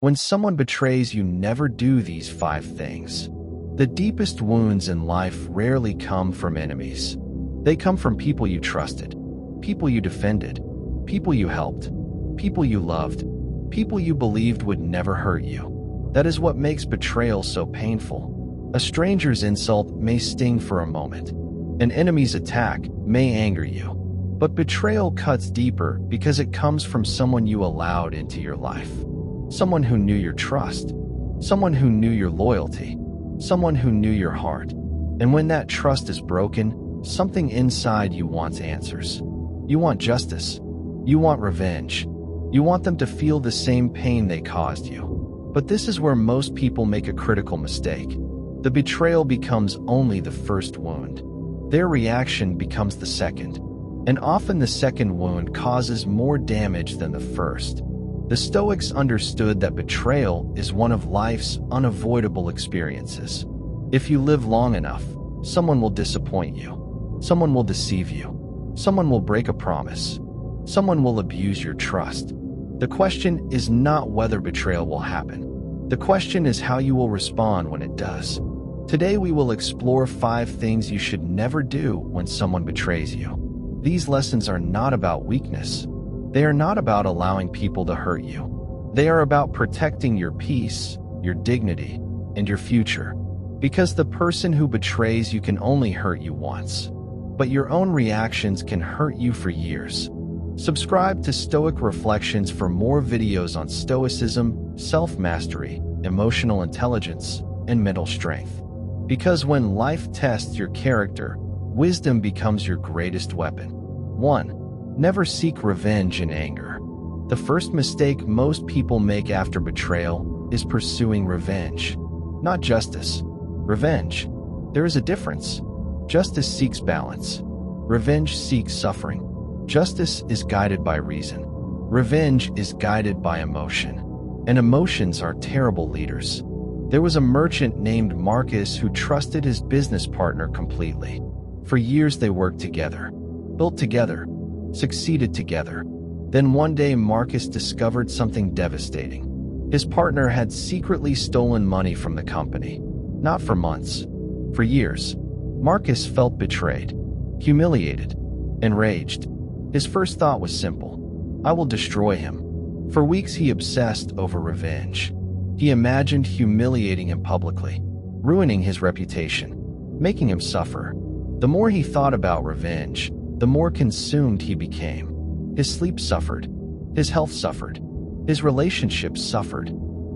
When someone betrays you, never do these 5 things. The deepest wounds in life rarely come from enemies. They come from people you trusted, people you defended, people you helped, people you loved, people you believed would never hurt you. That is what makes betrayal so painful. A stranger's insult may sting for a moment. An enemy's attack may anger you. But betrayal cuts deeper because it comes from someone you allowed into your life. Someone who knew your trust. Someone who knew your loyalty. Someone who knew your heart. And when that trust is broken, something inside you wants answers. You want justice. You want revenge. You want them to feel the same pain they caused you. But this is where most people make a critical mistake. The betrayal becomes only the first wound. Their reaction becomes the second. And often the second wound causes more damage than the first. The Stoics understood that betrayal is one of life's unavoidable experiences. If you live long enough, someone will disappoint you. Someone will deceive you. Someone will break a promise. Someone will abuse your trust. The question is not whether betrayal will happen. The question is how you will respond when it does. Today we will explore 5 things you should never do when someone betrays you. These lessons are not about weakness. They are not about allowing people to hurt you. They are about protecting your peace, your dignity, and your future. Because the person who betrays you can only hurt you once. But your own reactions can hurt you for years. Subscribe to Stoic Reflections for more videos on Stoicism, self-mastery, emotional intelligence, and mental strength. Because when life tests your character, wisdom becomes your greatest weapon. 1. Never seek revenge in anger. The first mistake most people make after betrayal is pursuing revenge, not justice. Revenge. There is a difference. Justice seeks balance. Revenge seeks suffering. Justice is guided by reason. Revenge is guided by emotion. And emotions are terrible leaders. There was a merchant named Marcus who trusted his business partner completely. For years they worked together, built together, succeeded together. Then one day Marcus discovered something devastating. His partner had secretly stolen money from the company. Not for months, for years. Marcus felt betrayed, humiliated, enraged. His first thought was simple: I will destroy him. For weeks he obsessed over revenge. He imagined humiliating him publicly, ruining his reputation, making him suffer. The more he thought about revenge, the more consumed he became. His sleep suffered, his health suffered, his relationships suffered,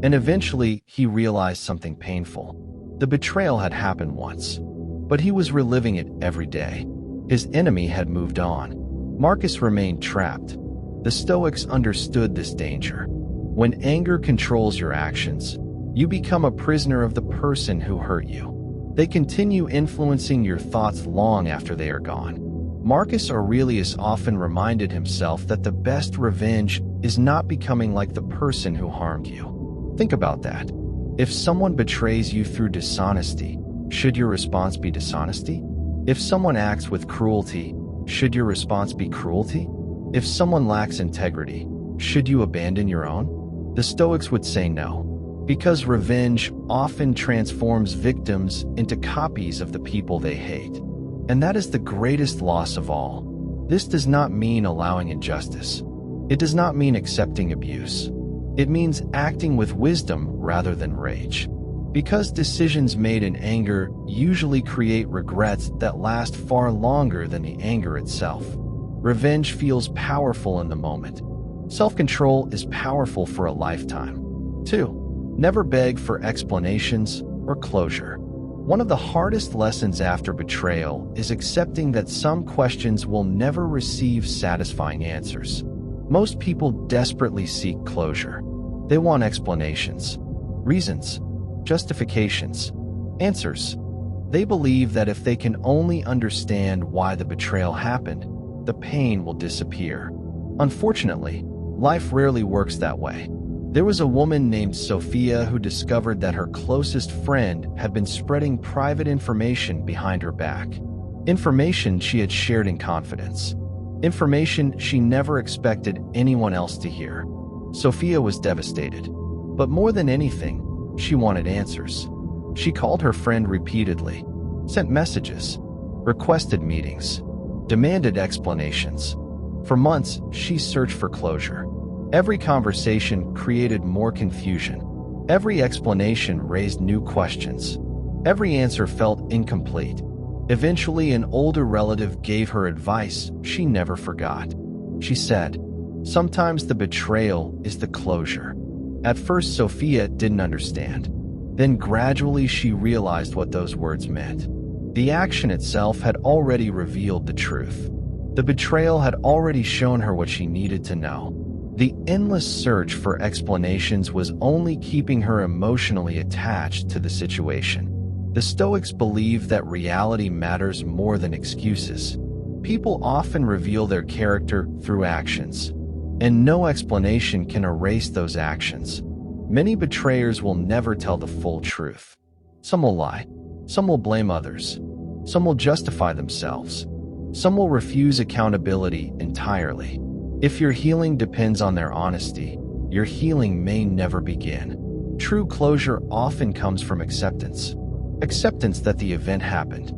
and eventually he realized something painful. The betrayal had happened once, but he was reliving it every day. His enemy had moved on. Marcus remained trapped. The Stoics understood this danger. When anger controls your actions, you become a prisoner of the person who hurt you. They continue influencing your thoughts long after they are gone. Marcus Aurelius often reminded himself that the best revenge is not becoming like the person who harmed you. Think about that. If someone betrays you through dishonesty, should your response be dishonesty? If someone acts with cruelty, should your response be cruelty? If someone lacks integrity, should you abandon your own? The Stoics would say no, because revenge often transforms victims into copies of the people they hate. And that is the greatest loss of all. This does not mean allowing injustice. It does not mean accepting abuse. It means acting with wisdom rather than rage. Because decisions made in anger usually create regrets that last far longer than the anger itself. Revenge feels powerful in the moment. Self-control is powerful for a lifetime. 2. Never beg for explanations or closure. One of the hardest lessons after betrayal is accepting that some questions will never receive satisfying answers. Most people desperately seek closure. They want explanations, reasons, justifications, answers. They believe that if they can only understand why the betrayal happened, the pain will disappear. Unfortunately, life rarely works that way. There was a woman named Sophia who discovered that her closest friend had been spreading private information behind her back. Information she had shared in confidence. Information she never expected anyone else to hear. Sophia was devastated. But more than anything, she wanted answers. She called her friend repeatedly, sent messages, requested meetings, demanded explanations. For months, she searched for closure. Every conversation created more confusion. Every explanation raised new questions. Every answer felt incomplete. Eventually, an older relative gave her advice she never forgot. She said, "Sometimes the betrayal is the closure." At first, Sophia didn't understand. Then gradually she realized what those words meant. The action itself had already revealed the truth. The betrayal had already shown her what she needed to know. The endless search for explanations was only keeping her emotionally attached to the situation. The Stoics believe that reality matters more than excuses. People often reveal their character through actions, and no explanation can erase those actions. Many betrayers will never tell the full truth. Some will lie. Some will blame others. Some will justify themselves. Some will refuse accountability entirely. If your healing depends on their honesty, your healing may never begin. True closure often comes from acceptance. Acceptance that the event happened.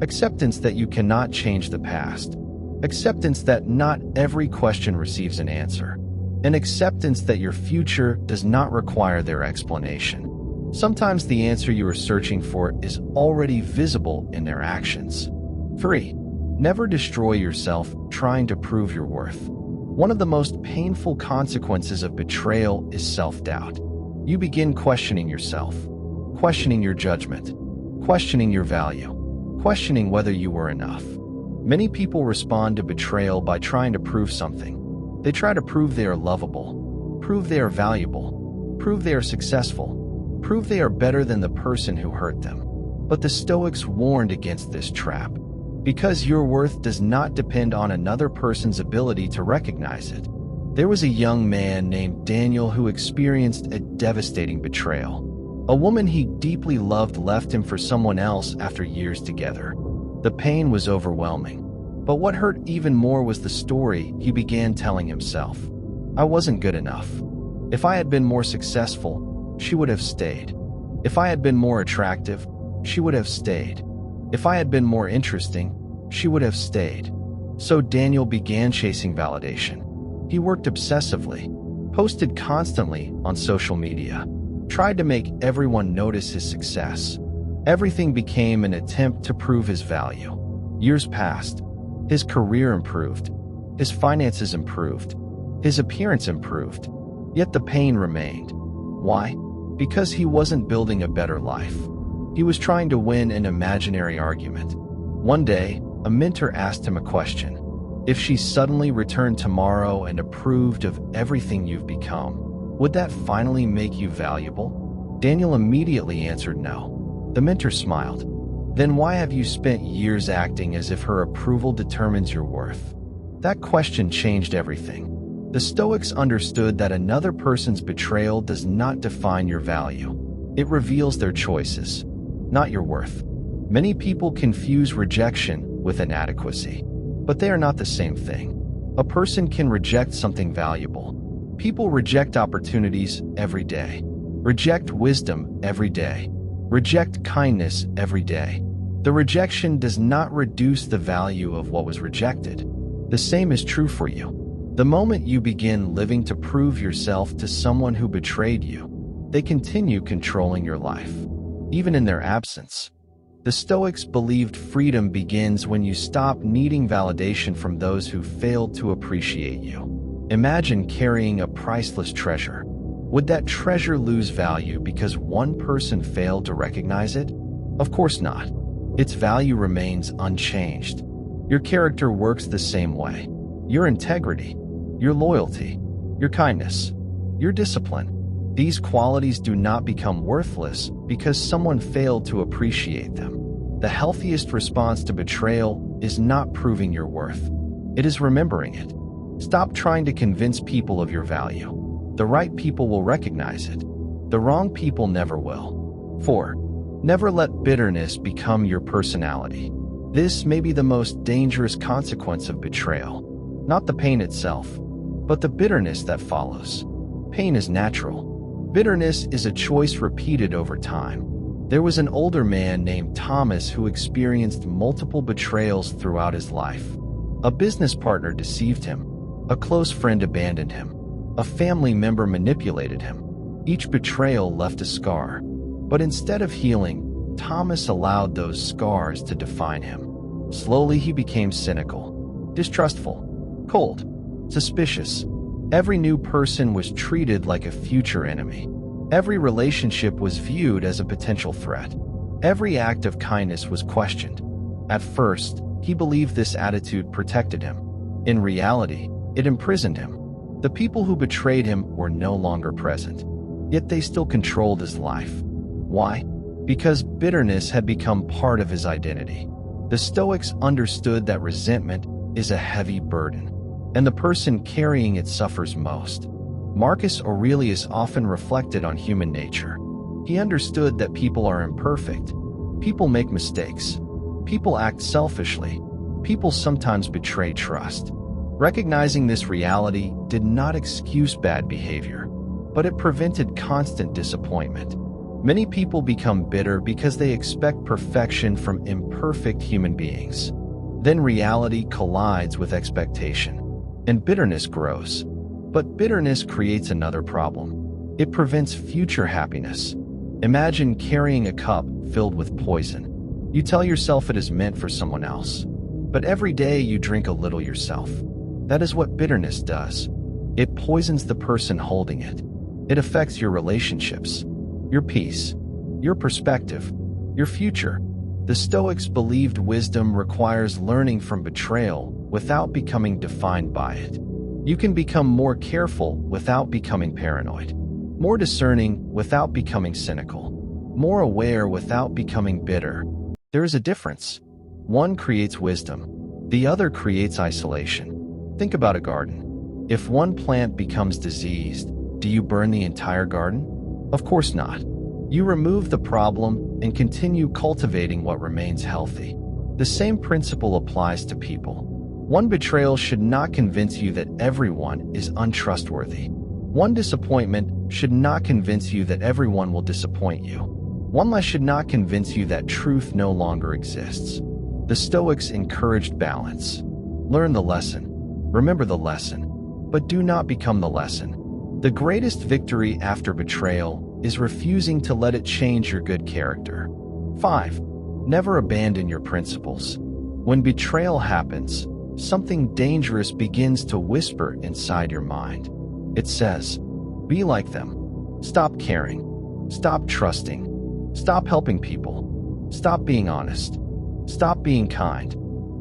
Acceptance that you cannot change the past. Acceptance that not every question receives an answer. An acceptance that your future does not require their explanation. Sometimes the answer you are searching for is already visible in their actions. 3. Never destroy yourself trying to prove your worth. One of the most painful consequences of betrayal is self-doubt. You begin questioning yourself, questioning your judgment, questioning your value, questioning whether you were enough. Many people respond to betrayal by trying to prove something. They try to prove they are lovable, prove they are valuable, prove they are successful, prove they are better than the person who hurt them. But the Stoics warned against this trap. Because your worth does not depend on another person's ability to recognize it. There was a young man named Daniel who experienced a devastating betrayal. A woman he deeply loved left him for someone else after years together. The pain was overwhelming. But what hurt even more was the story he began telling himself. I wasn't good enough. If I had been more successful, she would have stayed. If I had been more attractive, she would have stayed. If I had been more interesting, she would have stayed. So Daniel began chasing validation. He worked obsessively, posted constantly on social media, tried to make everyone notice his success. Everything became an attempt to prove his value. Years passed. His career improved. His finances improved. His appearance improved. Yet the pain remained. Why? Because he wasn't building a better life. He was trying to win an imaginary argument. One day, a mentor asked him a question. If she suddenly returned tomorrow and approved of everything you've become, would that finally make you valuable? Daniel immediately answered no. The mentor smiled. Then why have you spent years acting as if her approval determines your worth? That question changed everything. The Stoics understood that another person's betrayal does not define your value. It reveals their choices, not your worth. Many people confuse rejection with inadequacy, but they are not the same thing. A person can reject something valuable. People reject opportunities every day, reject wisdom every day, reject kindness every day. The rejection does not reduce the value of what was rejected. The same is true for you. The moment you begin living to prove yourself to someone who betrayed you, they continue controlling your life, even in their absence. The Stoics believed freedom begins when you stop needing validation from those who failed to appreciate you. Imagine carrying a priceless treasure. Would that treasure lose value because one person failed to recognize it? Of course not. Its value remains unchanged. Your character works the same way. Your integrity, your loyalty, your kindness, your discipline. These qualities do not become worthless because someone failed to appreciate them. The healthiest response to betrayal is not proving your worth. It is remembering it. Stop trying to convince people of your value. The right people will recognize it. The wrong people never will. 4. Never let bitterness become your personality. This may be the most dangerous consequence of betrayal. Not the pain itself, but the bitterness that follows. Pain is natural. Bitterness is a choice repeated over time. There was an older man named Thomas who experienced multiple betrayals throughout his life. A business partner deceived him. A close friend abandoned him. A family member manipulated him. Each betrayal left a scar. But instead of healing, Thomas allowed those scars to define him. Slowly he became cynical, distrustful, cold, suspicious. Every new person was treated like a future enemy. Every relationship was viewed as a potential threat. Every act of kindness was questioned. At first, he believed this attitude protected him. In reality, it imprisoned him. The people who betrayed him were no longer present, yet they still controlled his life. Why? Because bitterness had become part of his identity. The Stoics understood that resentment is a heavy burden, and the person carrying it suffers most. Marcus Aurelius often reflected on human nature. He understood that people are imperfect. People make mistakes. People act selfishly. People sometimes betray trust. Recognizing this reality did not excuse bad behavior, but it prevented constant disappointment. Many people become bitter because they expect perfection from imperfect human beings. Then reality collides with expectation, and bitterness grows. But bitterness creates another problem. It prevents future happiness. Imagine carrying a cup filled with poison. You tell yourself it is meant for someone else, but every day you drink a little yourself. That is what bitterness does. It poisons the person holding it. It affects your relationships, your peace, your perspective, your future. The Stoics believed wisdom requires learning from betrayal without becoming defined by it. You can become more careful without becoming paranoid, more discerning without becoming cynical, more aware without becoming bitter. There is a difference. One creates wisdom, the other creates isolation. Think about a garden. If one plant becomes diseased, do you burn the entire garden? Of course not. You remove the problem and continue cultivating what remains healthy. The same principle applies to people. One betrayal should not convince you that everyone is untrustworthy. One disappointment should not convince you that everyone will disappoint you. One lie should not convince you that truth no longer exists. The Stoics encouraged balance. Learn the lesson. Remember the lesson. But do not become the lesson. The greatest victory after betrayal is refusing to let it change your good character. 5. Never abandon your principles. When betrayal happens, something dangerous begins to whisper inside your mind. It says, be like them. Stop caring. Stop trusting. Stop helping people. Stop being honest. Stop being kind.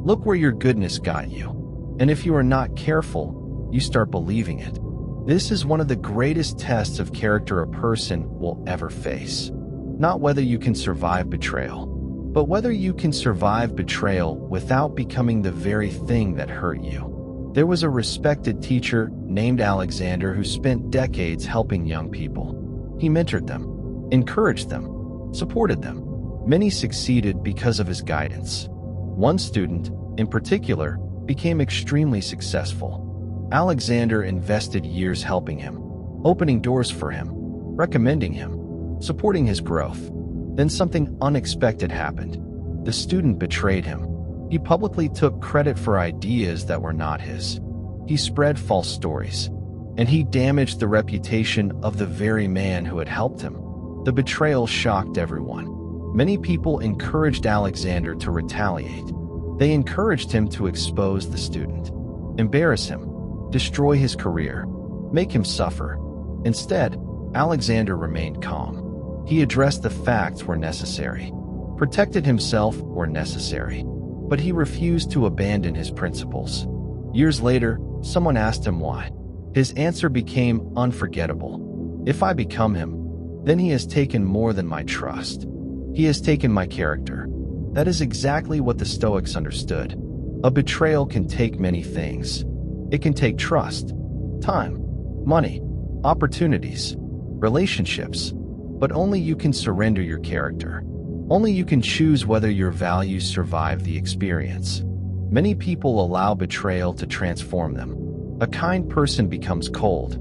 Look where your goodness got you. And if you are not careful, you start believing it. This is one of the greatest tests of character a person will ever face. Not whether you can survive betrayal, but whether you can survive betrayal without becoming the very thing that hurt you. There was a respected teacher named Alexander who spent decades helping young people. He mentored them, encouraged them, supported them. Many succeeded because of his guidance. One student, in particular, became extremely successful. Alexander invested years helping him, opening doors for him, recommending him, supporting his growth. Then something unexpected happened. The student betrayed him. He publicly took credit for ideas that were not his. He spread false stories, and he damaged the reputation of the very man who had helped him. The betrayal shocked everyone. Many people encouraged Alexander to retaliate. They encouraged him to expose the student, embarrass him, destroy his career, make him suffer. Instead, Alexander remained calm. He addressed the facts where necessary, protected himself where necessary, but he refused to abandon his principles. Years later, someone asked him why. His answer became unforgettable. If I become him, then he has taken more than my trust. He has taken my character. That is exactly what the Stoics understood. A betrayal can take many things. It can take trust, time, money, opportunities, relationships, but only you can surrender your character. Only you can choose whether your values survive the experience. Many people allow betrayal to transform them. A kind person becomes cold.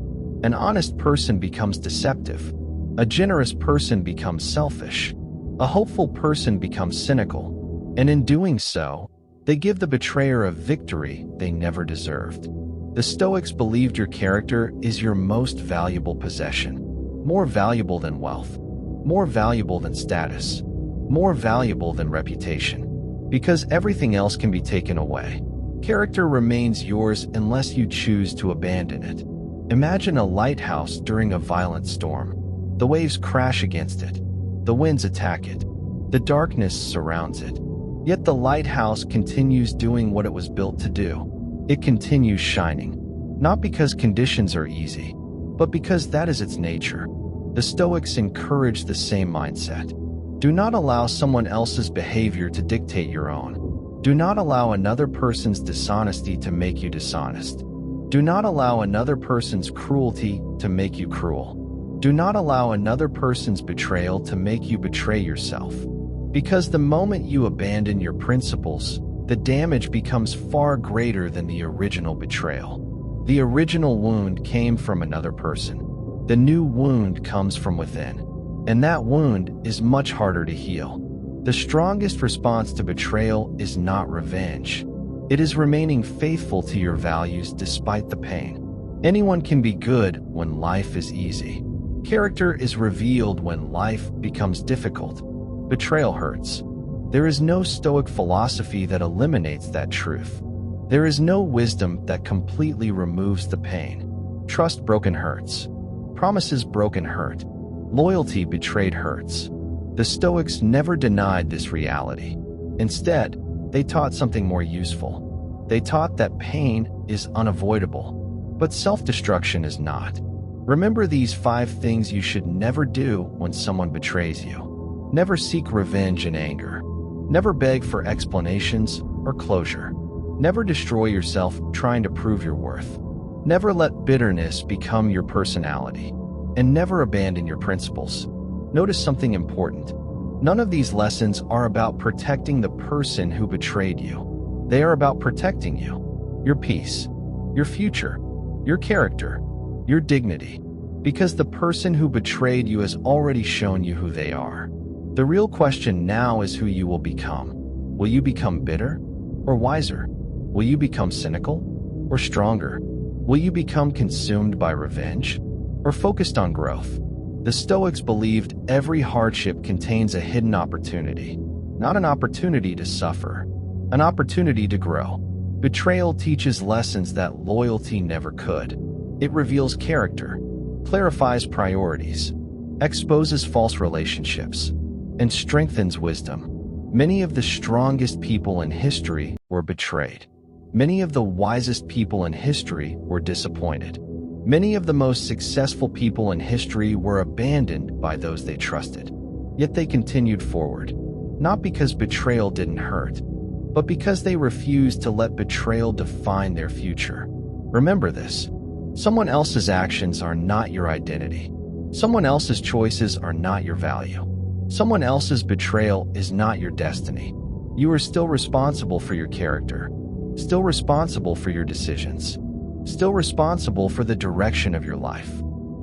An honest person becomes deceptive. A generous person becomes selfish. A hopeful person becomes cynical. And in doing so, they give the betrayer a victory they never deserved. The Stoics believed your character is your most valuable possession. More valuable than wealth. More valuable than status. More valuable than reputation. Because everything else can be taken away. Character remains yours unless you choose to abandon it. Imagine a lighthouse during a violent storm. The waves crash against it. The winds attack it. The darkness surrounds it. Yet the lighthouse continues doing what it was built to do. It continues shining. Not because conditions are easy, but because that is its nature. The Stoics encourage the same mindset. Do not allow someone else's behavior to dictate your own. Do not allow another person's dishonesty to make you dishonest. Do not allow another person's cruelty to make you cruel. Do not allow another person's betrayal to make you betray yourself. Because the moment you abandon your principles, the damage becomes far greater than the original betrayal. The original wound came from another person. The new wound comes from within. And that wound is much harder to heal. The strongest response to betrayal is not revenge. It is remaining faithful to your values despite the pain. Anyone can be good when life is easy. Character is revealed when life becomes difficult. Betrayal hurts. There is no Stoic philosophy that eliminates that truth. There is no wisdom that completely removes the pain. Trust broken hurts. Promises broken hurt. Loyalty betrayed hurts. The Stoics never denied this reality. Instead, they taught something more useful. They taught that pain is unavoidable, but self-destruction is not. Remember these 5 things you should never do when someone betrays you. Never seek revenge in anger. Never beg for explanations or closure. Never destroy yourself trying to prove your worth. Never let bitterness become your personality. And never abandon your principles. Notice something important. None of these lessons are about protecting the person who betrayed you. They are about protecting you, your peace, your future, your character, your dignity. Because the person who betrayed you has already shown you who they are. The real question now is who you will become. Will you become bitter or wiser? Will you become cynical or stronger? Will you become consumed by revenge or focused on growth? The Stoics believed every hardship contains a hidden opportunity, not an opportunity to suffer, an opportunity to grow. Betrayal teaches lessons that loyalty never could. It reveals character, clarifies priorities, exposes false relationships, and strengthens wisdom. Many of the strongest people in history were betrayed. Many of the wisest people in history were disappointed. Many of the most successful people in history were abandoned by those they trusted. Yet they continued forward, not because betrayal didn't hurt, but because they refused to let betrayal define their future. Remember this. Someone else's actions are not your identity. Someone else's choices are not your value. Someone else's betrayal is not your destiny. You are still responsible for your character, still responsible for your decisions, still responsible for the direction of your life.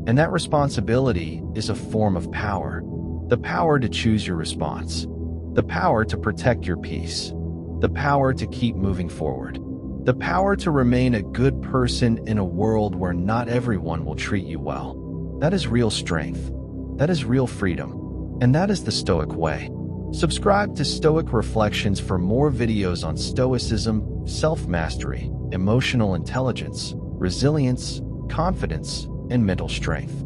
And that responsibility is a form of power. The power to choose your response. The power to protect your peace. The power to keep moving forward. The power to remain a good person in a world where not everyone will treat you well. That is real strength. That is real freedom. And that is the Stoic way. Subscribe to Stoic Reflections for more videos on Stoicism, self-mastery, emotional intelligence, resilience, confidence, and mental strength.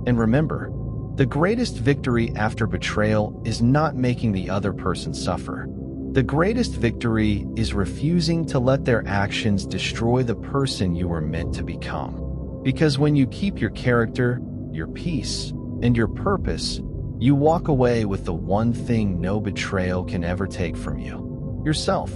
And remember, the greatest victory after betrayal is not making the other person suffer. The greatest victory is refusing to let their actions destroy the person you were meant to become. Because when you keep your character, your peace, and your purpose, you walk away with the one thing no betrayal can ever take from you: yourself.